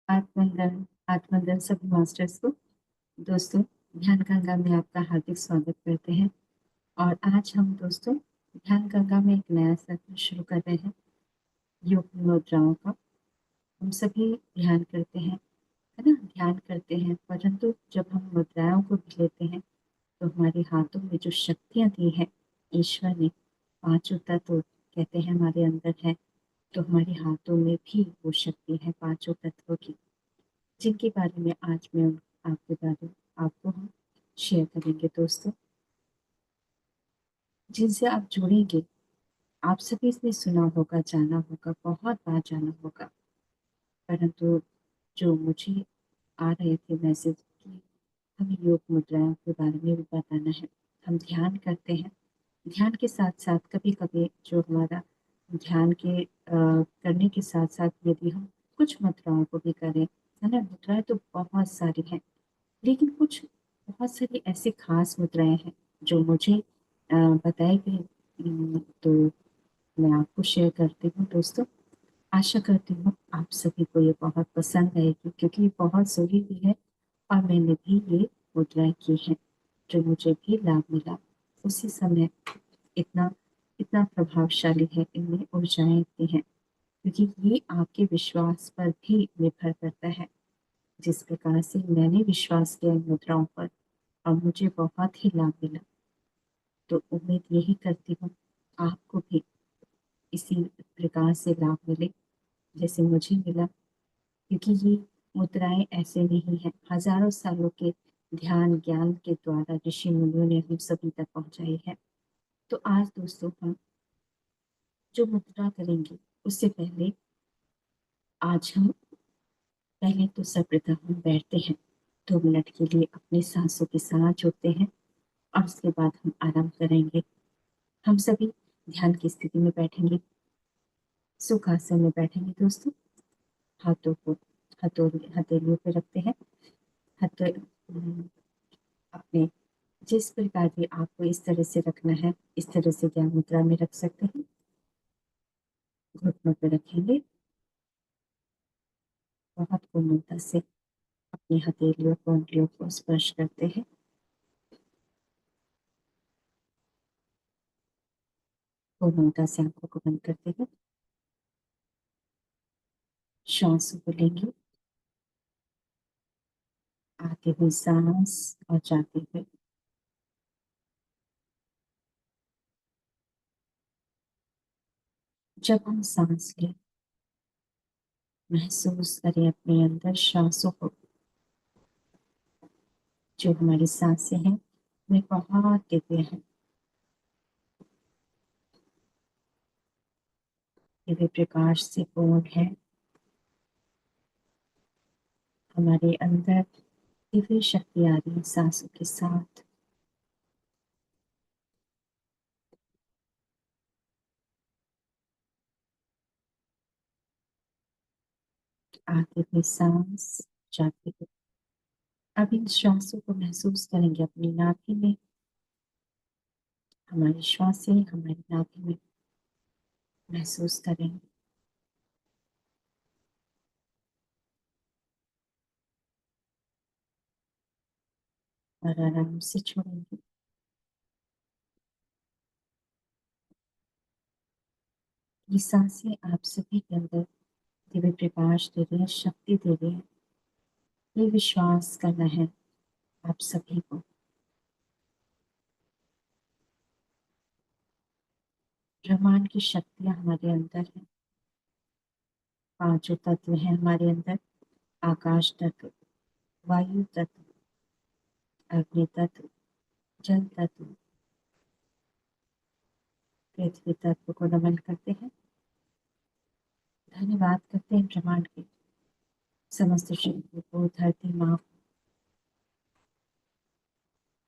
आत्मंगल आत्मंगल सभी मास्टर्स को दोस्तों ध्यान गंगा में आपका हार्दिक स्वागत करते हैं। और आज हम दोस्तों ध्यान गंगा में एक नया सत्र शुरू कर रहे हैं, योग मुद्राओं का। हम सभी ध्यान करते हैं, है ना, ध्यान करते हैं, परंतु जब हम मुद्राओं को भी लेते हैं तो हमारे हाथों में जो शक्तियां दी है ईश्वर ने, पांचों तत्व कहते हैं हमारे अंदर है, तो हमारे हाथों में भी वो शक्ति है पांचों तत्वों की, जिनके बारे में आज मैं आपके बारे आपको हम शेयर करेंगे दोस्तों, जिनसे आप जुड़ेंगे। आप सभी ने सुना होगा, जाना होगा, बहुत बार जाना होगा, परंतु जो मुझे आ रहे थे मैसेज कि हमें योग मुद्राओं के बारे में भी बताना है। हम ध्यान करते हैं, ध्यान के साथ साथ कभी कभी जो हमारा ध्यान के करने के साथ साथ यदि हम कुछ मुद्राओं को भी करें, है ना, मुद्राएं तो बहुत सारी हैं, लेकिन कुछ बहुत सारी ऐसी खास मुद्राएं हैं जो मुझे बताई गई। तो मैं आपको शेयर करती हूँ दोस्तों। आशा करती हूँ आप सभी को ये बहुत पसंद आएगी, क्योंकि ये बहुत सुनी हुई है और मैंने भी ये मुद्राएं की हैं, जो मुझे भी लाभ मिला उसी समय। इतना इतना प्रभावशाली है, इनमें ऊर्जाएं इतनी हैं, क्योंकि ये आपके विश्वास पर भी निर्भर करता है। जिस प्रकार से मैंने विश्वास किया इन मुद्राओं पर और मुझे बहुत ही लाभ मिला, तो उम्मीद यही करती हूँ आपको भी इसी प्रकार से लाभ मिले जैसे मुझे मिला, क्योंकि ये मुद्राएं ऐसे नहीं हैं, हजारों सालों के ध्यान ज्ञान के द्वारा ऋषि मुनियों ने हम सभी तक पहुंचाई है। तो आज दोस्तों हम जो मुद्रा करेंगे उससे पहले आज हम पहले तो सर्वप्रथम हम बैठते हैं, 2 मिनट के लिए अपनी सांसों के साथ जुड़ते हैं और उसके बाद हम आराम करेंगे। हम सभी ध्यान की स्थिति में बैठेंगे, सुखासन में बैठेंगे दोस्तों। हाथों को हथेलियों पे रखते हैं। हथ अपने जिस प्रकार भी आपको इस तरह से रखना है, इस तरह से ज्ञान मुद्रा में रख सकते हैं। घुटनों पे रखेंगे, बहुत कोमलता से अपनी हथेलियों को उंगलियों को स्पर्श करते हैं। कोमलता से आंखों को बंद करते हैं, श्वासों को लेंगे, आती हुई सांस और जाती हुई। जब हम सांस लें, महसूस करें अपने अंदर सांसों को। जो हमारी सांसें हैं वे बहुत दिव्य हैं, दिव्य प्रकाश से पूर्ण है। हमारे अंदर दिव्य शक्ति आ रही है सांसों के साथ। आती हुई सांस, जाती हुई। अब इन श्वासों को महसूस करेंगे अपनी नाभि में। हमारी श्वासें हमारी नाभि में महसूस करेंगे और आराम से छोड़ेंगे। ये सांसें आप सभी के अंदर दिव्य प्रकाश दे रही है, शक्ति दे रही है। ये विश्वास करना है आप सभी को। ब्रह्मांड की शक्तियां हमारे अंदर है, पांचों तत्व हैं हमारे अंदर। आकाश तत्व, वायु तत्व, अग्नि तत्व, जल तत्व, पृथ्वी तत्व को नमन करते हैं। धन्यवाद करते हैं ब्रह्मांड के समस्त शक्तियों को, धरती माँ,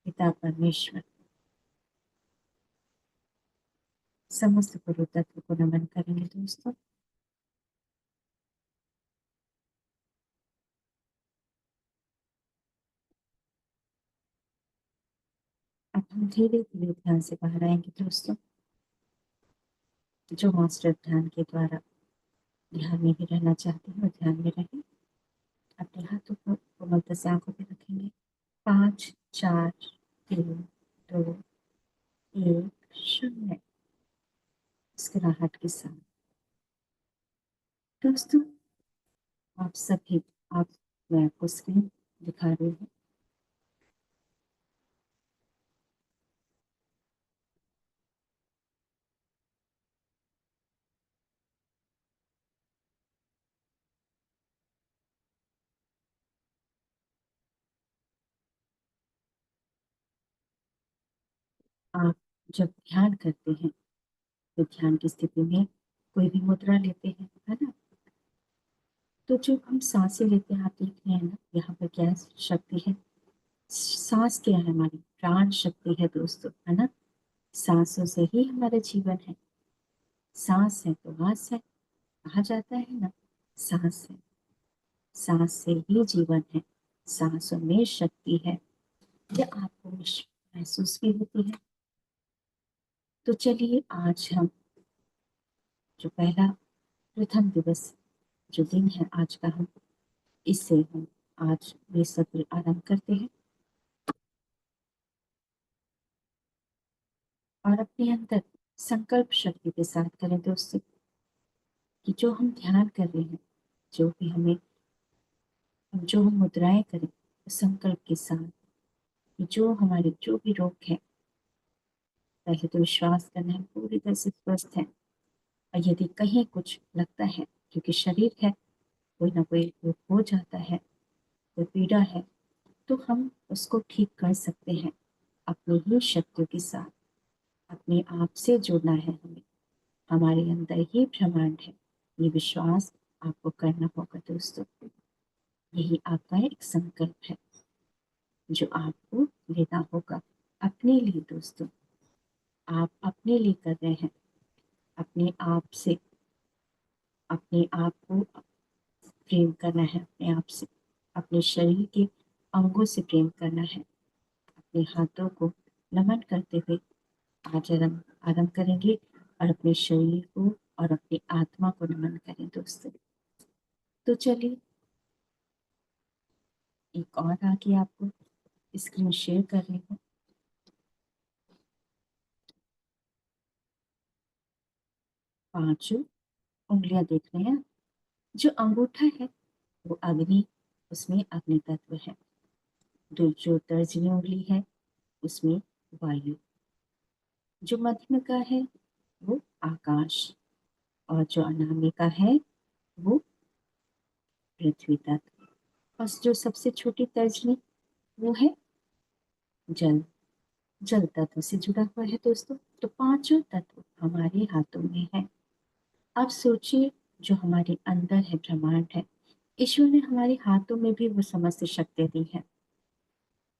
पिता परमेश्वर, समस्त गुरु तत्व को नमन करेंगे दोस्तों। अब हम धीरे धीरे ध्यान से बाहर आएंगे दोस्तों। जो मास्टर ध्यान के द्वारा ध्यान में ही रहना चाहते हैं वो ध्यान में रहें। अपने हाथों को कोमलता से आंखों पे रखेंगे। 5 4 3 2 1 0 मुस्कुराहट के साथ। दोस्तों आप सभी आप मैं आपको स्क्रीन दिखा रही हूँ। आप जब ध्यान करते हैं तो ध्यान की स्थिति में कोई भी मुद्रा लेते हैं, है ना? तो जो हम सांसें लेते हैं, आप देख रहे हैं ना यहाँ पर क्या शक्ति है? सांस क्या है? हमारी प्राण शक्ति है दोस्तों, है ना? सांसों से ही हमारा जीवन है। सांस है तो आस है, कहा जाता है ना। सांस है, सांस से ही जीवन है, सांसों में शक्ति है। क्या आपको महसूस भी होती है? तो चलिए आज हम जो पहला प्रथम दिवस जो दिन है आज का, हम इससे हम आज ये सत्र आरंभ करते हैं और अपने अंदर संकल्प शक्ति के साथ करें दोस्तों कि जो हम ध्यान कर रहे हैं, जो भी हमें जो हम मुद्राएं करें, संकल्प के साथ कि जो हमारे जो भी रोग है, पहले तो विश्वास करना है पूरी तरह से स्वस्थ है। और यदि कहीं कुछ लगता है, क्योंकि शरीर है, कोई ना कोई रोग हो जाता है, कोई पीड़ा है, तो हम उसको ठीक कर सकते हैं अपनी ही शक्तियों के साथ। अपने आप से जुड़ना है हमें, हमारे अंदर ही ब्रह्मांड है, ये विश्वास आपको करना होगा दोस्तों। यही आपका एक संकल्प है जो आपको लेना होगा अपने लिए दोस्तों। आप अपने लिए कर रहे हैं, अपने आप से, अपने आप को प्रेम करना है, अपने आप से, अपने शरीर के अंगों से प्रेम करना है। अपने हाथों को नमन करते हुए आज आरंभ आरंभ करेंगे और अपने शरीर को और अपनी आत्मा को नमन करें दोस्तों। तो चलिए एक और आगे आपको स्क्रीन शेयर कर रही हूँ। पांचों उंगलियां देख रहे हैं, जो अंगूठा है वो अग्नि, उसमें अग्नि तत्व है। जो तर्जनी उंगली है उसमें वायु, जो मध्यम का है वो आकाश, और जो अनामिका है वो पृथ्वी तत्व, और जो सबसे छोटी तर्जनी वो है जल, जल तत्व से जुड़ा हुआ है दोस्तों। तो पांचों तत्व हमारे हाथों में है। अब सोचिए जो हमारे अंदर है ब्रह्मांड है, ईश्वर ने हमारे हाथों में भी वो समस्त शक्ति दी है।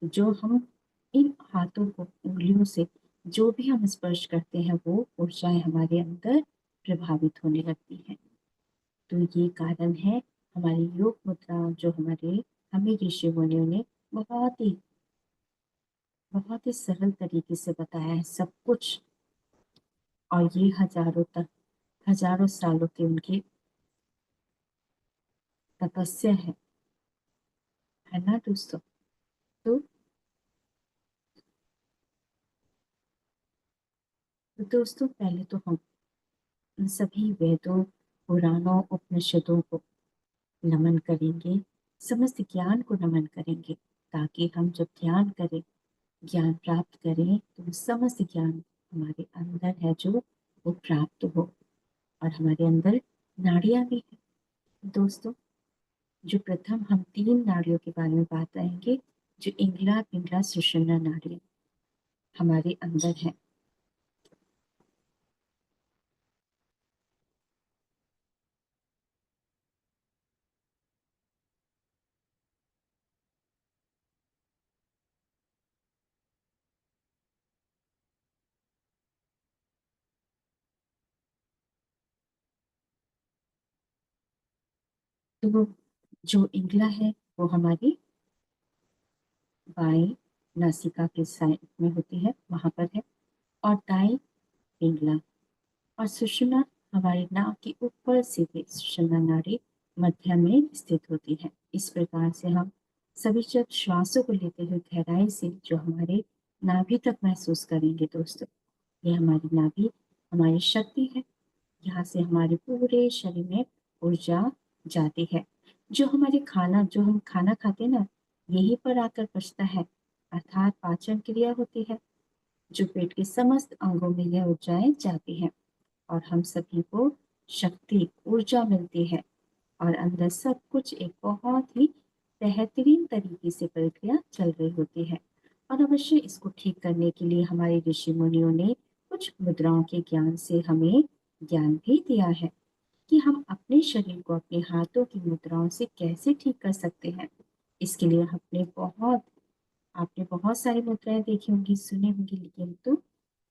जो हम इन हाथों को उंगलियों से जो भी हम स्पर्श करते हैं वो ऊर्जाएं हमारे अंदर प्रभावित होने लगती हैं। तो ये कारण है हमारी योग मुद्रा जो हमारे हमें ऋषि मुनियों ने बहुत ही सरल तरीके से बताया है सब कुछ। और ये हजारों सालों की उनकी तपस्या है ना दोस्तों। तो, तो दोस्तों पहले तो हम इन सभी वेदों, पुराणों, उपनिषदों को नमन करेंगे, समस्त ज्ञान को नमन करेंगे, ताकि हम जब ध्यान करें, ज्ञान प्राप्त करें, तो वो समस्त ज्ञान हमारे अंदर है जो वो प्राप्त हो। और हमारे अंदर नाड़ियां भी है दोस्तों। जो प्रथम हम 3 नाड़ियों के बारे में बात करेंगे, जो इंगला, पिंगला, सुषुम्ना नाड़ियां हमारे अंदर है। तो वो जो इंगला है वो हमारी बाएं नासिका के साइड में होती है, वहां पर है। और दाएं पिंगला, और सुषुम्ना हमारी नाक के ऊपर से भी सुषुम्ना नाड़ी मध्य में स्थित होती है। इस प्रकार से हम सभी जब श्वासों को लेते हुए गहराई से जो हमारे नाभि तक महसूस करेंगे दोस्तों, ये हमारी नाभि हमारी शक्ति है। यहाँ से हमारे पूरे शरीर में ऊर्जा जाती है। जो हम खाना खाते हैं ना, यहीं पर आकर पचता है, अर्थात पाचन क्रिया होती है, जो पेट के समस्त अंगों में यह ऊर्जाएं जाती हैं और हम सभी को शक्ति, ऊर्जा मिलती है और अंदर सब कुछ एक बहुत ही बेहतरीन तरीके से प्रक्रिया चल रही होती है। और अवश्य इसको ठीक करने के लिए हमारे ऋषि मुनियों ने कुछ मुद्राओं के ज्ञान से हमें ज्ञान भी दिया है कि हम अपने शरीर को अपने हाथों की मुद्राओं से कैसे ठीक कर सकते हैं। इसके लिए आपने बहुत सारी मुद्राएं देखी होंगी, सुनी होंगी, लेकिन तो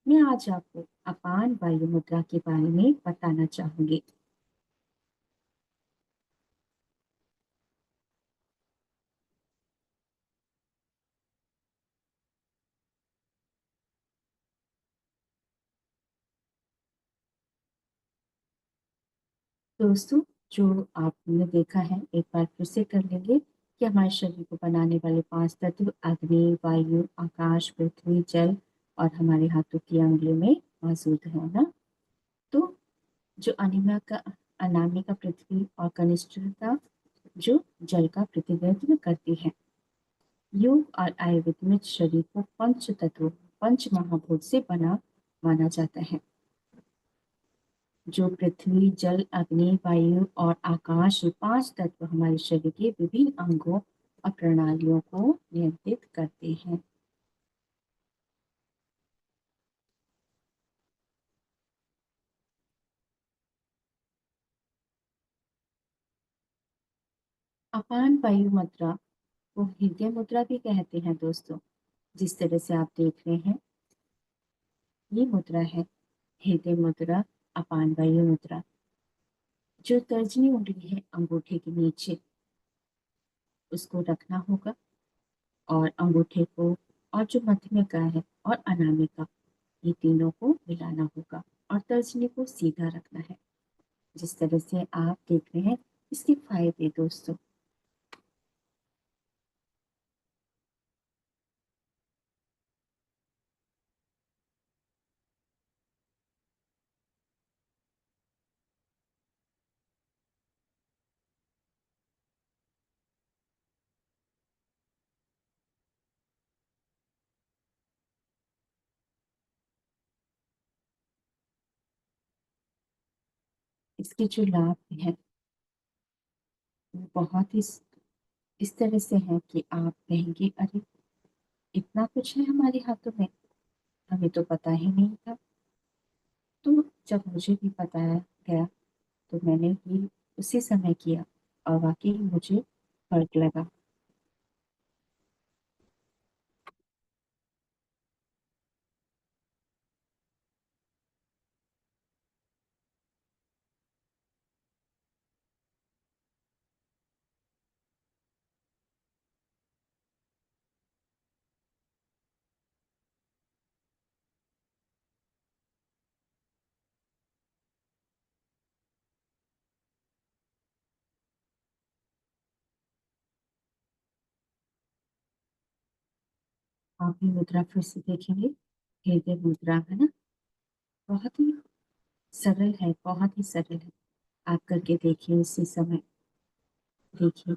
मैं आज आपको अपान वायु मुद्रा के बारे में बताना चाहूंगी। दोस्तों, जो आपने देखा है एक बार फिर से कर लेंगे कि हमारे शरीर को बनाने वाले 5 तत्व अग्नि, वायु, आकाश, पृथ्वी, जल और हमारे हाथों की अंगुलियों में मौजूद है ना। तो जो अनामिका पृथ्वी और कनिष्ठता जो जल का प्रतिनिधित्व करती है। योग और आयुर्वेद में शरीर को पंच तत्वों, पंच महाभूत से बना माना जाता है, जो पृथ्वी, जल, अग्नि, वायु और आकाश, ये 5 तत्व हमारे शरीर के विभिन्न अंगों और प्रणालियों को नियंत्रित करते हैं। अपान वायु मुद्रा को हृदय मुद्रा भी कहते हैं दोस्तों। जिस तरह से आप देख रहे हैं, ये मुद्रा है हृदय मुद्रा, अपान वायु मुद्रा। जो तर्जनी उंगली है अंगूठे के नीचे, उसको रखना होगा और अंगूठे को, और जो मध्यमिका है और अनामिका, ये तीनों को मिलाना होगा और तर्जनी को सीधा रखना है। जिस तरह से आप देख रहे हैं, इसके फायदे दोस्तों। इसके जो लाभ है वो बहुत ही इस तरह से है कि आप कहेंगे, अरे इतना कुछ है हमारे हाथों में, हमें तो पता ही नहीं था। तो जब मुझे भी बताया गया तो मैंने ये उसी समय किया और वाकई मुझे फर्क लगा। आप ये मुद्रा फिर से देखेंगे, हृदय मुद्रा है ना, बहुत ही सरल है, बहुत ही सरल है। आप करके देखिए उसी समय, देखिए।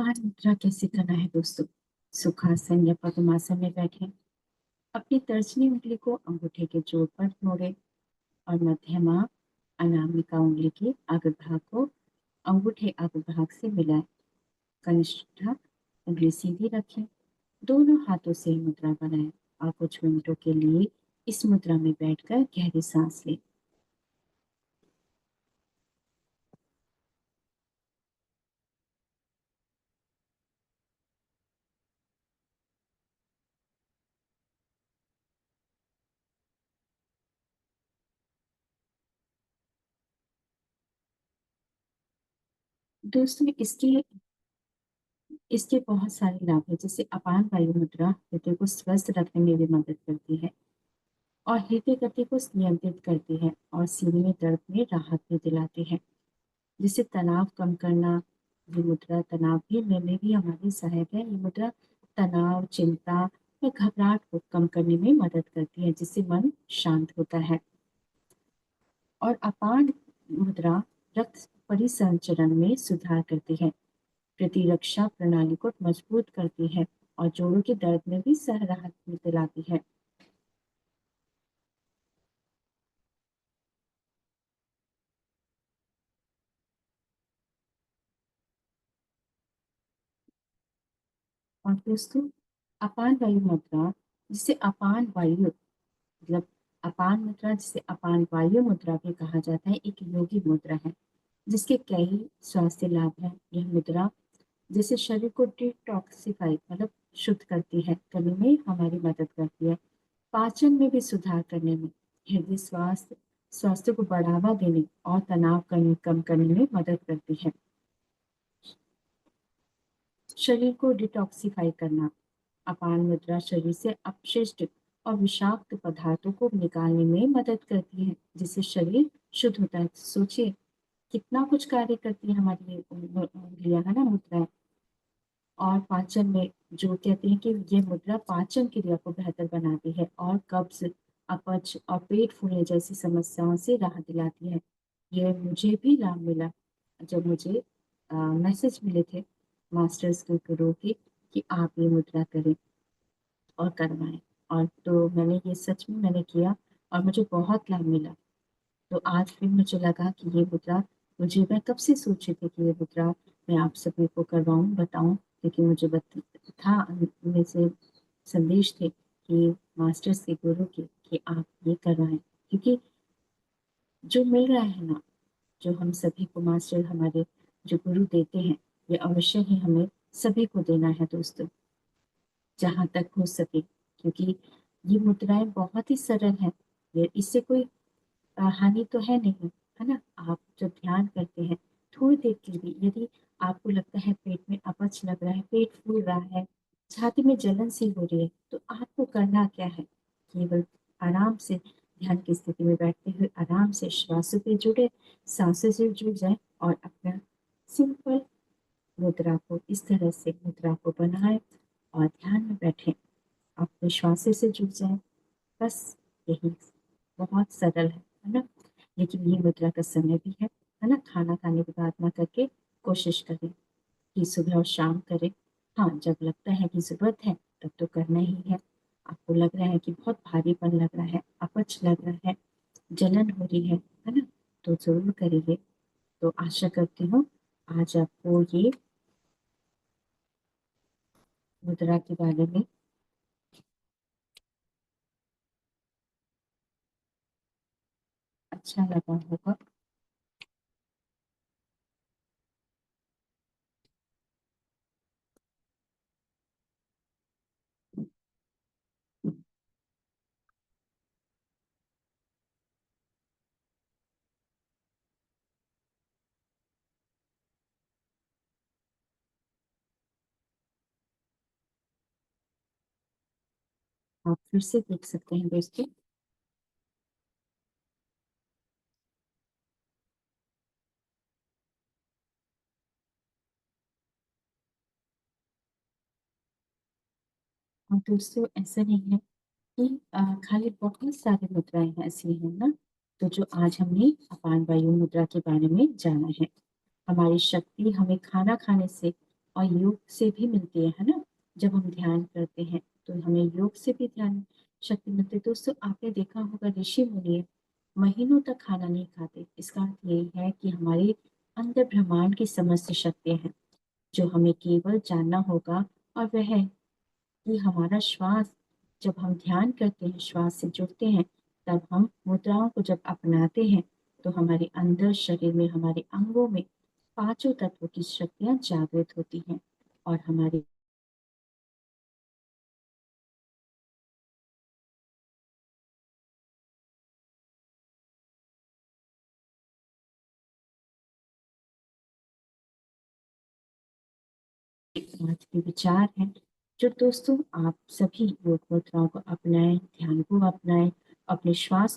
अपान मुद्रा कैसे करना है दोस्तों? सुखासन या पद्मासन में बैठें। अपनी तर्जनी उंगली को अंगूठे के जोड़ पर मोड़ें और मध्यमा अनामिका उंगली के अग्रभाग को अंगूठे अग्रभाग से मिलाएं। कनिष्ठा उंगली सीधी रखें। दोनों हाथों से मुद्रा बनाएं और कुछ मिनटों के लिए इस मुद्रा में बैठकर गहरी सांस लें। दोस्तों इसके बहुत सारे लाभ हैं, जैसे अपान वायु मुद्रा हृदय को स्वस्थ रखने में भी मदद करती है और हृदय गति को नियंत्रित करती है और सीने में दर्द में राहत भी दिलाती है। जिससे तनाव कम करना, ये मुद्रा तनाव भी में भी हमारी सहायक है। ये मुद्रा तनाव, चिंता या घबराहट को कम करने में मदद करती है, जिससे मन शांत होता है। और अपान मुद्रा रक्त परिसंचरण में सुधार करती है, प्रतिरक्षा प्रणाली को मजबूत करती है और जोड़ों के दर्द में भी सह राहत दिलाती है। और दोस्तों, अपान वायु मुद्रा, जिसे अपान वायु मतलब अपान मुद्रा जिसे अपान वायु मुद्रा भी कहा जाता है, एक योगी मुद्रा है जिसके कई स्वास्थ्य लाभ हैं। यह मुद्रा जैसे शरीर को डिटॉक्सिफाई शुद्ध करती है, करने में हमारी मदद करती है, पाचन में भी सुधार करने में, हृदय स्वास्थ्य स्वास्थ्य को बढ़ावा देने और तनाव कम करने में मदद करती है। शरीर को डिटॉक्सिफाई करना, अपान मुद्रा शरीर से अपशिष्ट और विषाक्त पदार्थों को निकालने में मदद करती है, जिससे शरीर शुद्ध होता है। सोचिए कितना कुछ कार्य करती है हमारी ये उंगलियां, है ना, मुद्राएं। और पाचन में, जो कहते हैं कि ये मुद्रा पाचन क्रिया को बेहतर बनाती है और कब्ज, अपच और पेट फूलने जैसी समस्याओं से राहत दिलाती है। ये मुझे भी लाभ मिला जब मुझे मैसेज मिले थे मास्टर्स के गुरु के कि आप ये मुद्रा करें और करवाएं। और तो मैंने ये सच में मैंने किया और मुझे बहुत लाभ मिला। तो आज फिर मुझे लगा कि ये मुद्रा, मुझे मैं कब से सोच रही थी कि ये मुद्रा मैं आप सभी को करवाऊं, बताऊं, क्योंकि मुझे था में से संदेश थे कि मास्टर्स के गुरु के कि आप ये करवाएं, क्योंकि जो मिल रहा है ना, जो हम सभी को मास्टर हमारे जो गुरु देते हैं, ये अवश्य ही हमें सभी को देना है दोस्तों, जहाँ तक हो सके, क्योंकि ये मुद्राएं बहुत ही सरल है। ये इससे कोई हानि तो है नहीं, है ना। आप जब ध्यान करते हैं थोड़ी देर के लिए, यदि आपको लगता है पेट में अपच लग रहा है, पेट फूल रहा है, छाती में जलन सी हो रही है, तो आपको करना क्या है, केवल आराम से ध्यान की स्थिति में बैठते हुए आराम से श्वासों पे जुड़े, सांसों से जुड़ जाए और अपना सिंपल मुद्रा को इस तरह से मुद्रा को बनाए और ध्यान में बैठे, अपने श्वासों से जुड़ जाए। बस यही, बहुत सरल है ना। लेकिन ये मुद्रा का समय भी है ना, खाना खाने के बाद ना करके कोशिश करें कि सुबह और शाम करें। हाँ, जब लगता है कि जरूरत है तब तो करना ही है। आपको लग रहा है कि बहुत भारीपन लग रहा है, अपच लग रहा है, जलन हो रही है ना, तो जरूर करिए। तो आशा करती हूँ आज आपको ये मुद्रा के बारे में अच्छा लगा होगा। आप फिर से देख सकते हैं दोस्तों। और दोस्तों, ऐसा नहीं है कि खाली बहुत सारी मुद्राएं हैं ऐसी हैं ना, तो जो आज हमने अपान वायु मुद्रा के बारे में जाना है। हमारी शक्ति हमें खाना खाने से और योग से भी मिलती है ना? जब हम ध्यान करते हैं, तो हमें योग से भी ध्यान शक्ति मिलती है। दोस्तों, आपने देखा होगा ऋषि-मुनि महीनों तक खाना नहीं खाते। इसका अर्थ यही है कि हमारे अंदर ब्रह्मांड की समस्त शक्तियाँ हैं, जो हमें केवल जानना होगा और वह है कि हमारा श्वास, जब हम ध्यान करते हैं, श्वास से जुड़ते हैं, तब हम मुद्राओं को जब अपनाते हैं, तो हमारे अंदर शरीर में, हमारे अंगों में पांचों तत्वों की शक्तियाँ जागृत होती हैं और हमारी आज के विचार हैं, जो दोस्तों आप सभी योग मुद्राओं को अपनाएं, ध्यान को अपनाएं, अपने श्वास